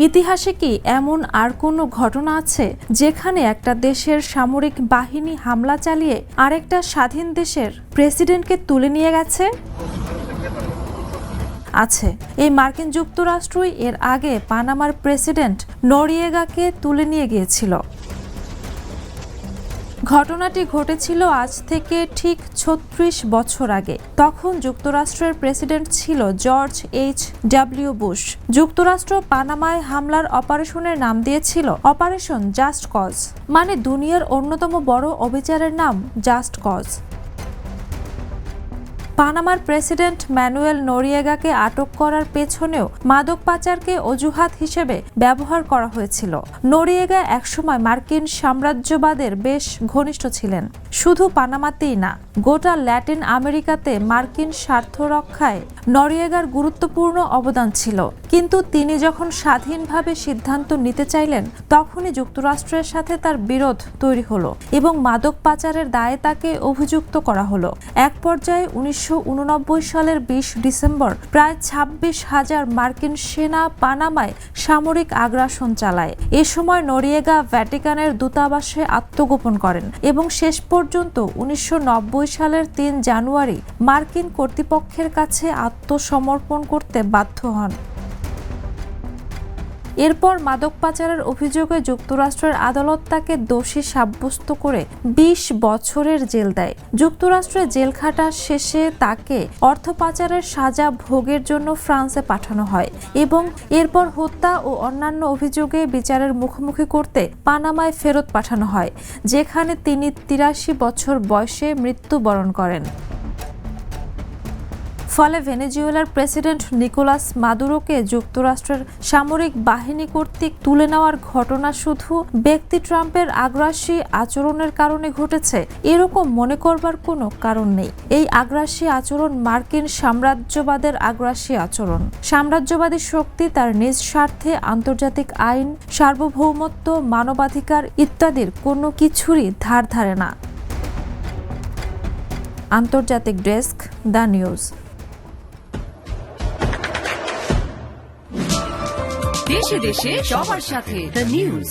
ইতিহাসে কি এমন আর কোনো ঘটনা আছে যেখানে একটা দেশের সামরিক বাহিনী হামলা চালিয়ে আরেকটা স্বাধীন দেশের প্রেসিডেন্টকে তুলে নিয়ে গেছে? আছে। এই মার্কিন যুক্তরাষ্ট্রই এর আগে পানামার প্রেসিডেন্ট নরিয়েগাকে তুলে নিয়ে গিয়েছিল। ঘটনাটি ঘটেছিল আজ থেকে ঠিক ৩৬ বছর আগে। তখন যুক্তরাষ্ট্রের প্রেসিডেন্ট ছিল জর্জ H.W. বুশ। যুক্তরাষ্ট্র পানামায় হামলার অপারেশনের নাম দিয়েছিল অপারেশন জাস্ট কজ, মানে দুনিয়ার অন্যতম বড় অবিচারের নাম জাস্ট কজ। পানামার প্রেসিডেন্ট ম্যানুয়েল নরিয়েগাকে আটক করার পেছনেও মাদক পাচারকে অজুহাত হিসেবে ব্যবহার করা হয়েছিল। নরিয়েগা একসময় মার্কিন সাম্রাজ্যবাদের বেশ ঘনিষ্ঠ ছিলেন। শুধু পানামাতেই না, গোটা ল্যাটিন আমেরিকাতে মার্কিন স্বার্থ রক্ষায় নরিয়েগার গুরুত্বপূর্ণ অবদান ছিল। কিন্তু তিনি যখন স্বাধীনভাবে সিদ্ধান্ত নিতে চাইলেন, তখনই যুক্তরাষ্ট্রের সাথে তার বিরোধ তৈরি হলো এবং মাদক পাচারের দায়ে তাকে অভিযুক্ত করা হলো। এক পর্যায়ে ১৯৮৯ সালের ২০ ডিসেম্বর প্রায় ২৬,০০০ মার্কিন সেনা পানামায় সামরিক আগ্রাসন চালায়। এ সময় নরিয়েগা ভ্যাটিকানের দূতাবাসে আত্মগোপন করেন এবং শেষ পর্যন্ত ১৯৯০ সালের ৩ জানুয়ারি মার্কিন কর্তৃপক্ষের কাছে আত্মসমর্পণ করতে বাধ্য হন। এরপর মাদক পাচারের অভিযোগে যুক্তরাষ্ট্রের আদালত তাকে দোষী সাব্যস্ত করে ২০ বছরের জেল দেয়। যুক্তরাষ্ট্রে জেল খাটা শেষে তাকে অর্থ পাচারের সাজা ভোগের জন্য ফ্রান্সে পাঠানো হয় এবং এরপর হত্যা ও অন্যান্য অভিযোগে বিচারের মুখোমুখি করতে পানামায় ফেরত পাঠানো হয়, যেখানে তিনি ৮৩ বছর বয়সে মৃত্যুবরণ করেন। ফলে ভেনেজুয়েলার প্রেসিডেন্ট নিকোলাস মাদুরোকে যুক্তরাষ্ট্রের সামরিক বাহিনী কর্তৃক তুলে নেওয়ার ঘটনা শুধু ব্যক্তি ট্রাম্পের আগ্রাসী আচরণের কারণে ঘটেছে এরকম মনে করবার কোনো কারণ নেই। এই আগ্রাসী আচরণ মার্কিন সাম্রাজ্যবাদের আগ্রাসী আচরণ। সাম্রাজ্যবাদী শক্তি তার নিজ স্বার্থে আন্তর্জাতিক আইন, সার্বভৌমত্ব, মানবাধিকার ইত্যাদির কোনো কিছুরই ধার ধারে না। আন্তর্জাতিক ডেস্ক, দ্য নিউজ। দেশে দেশে সবার সাথে দ্য নিউজ।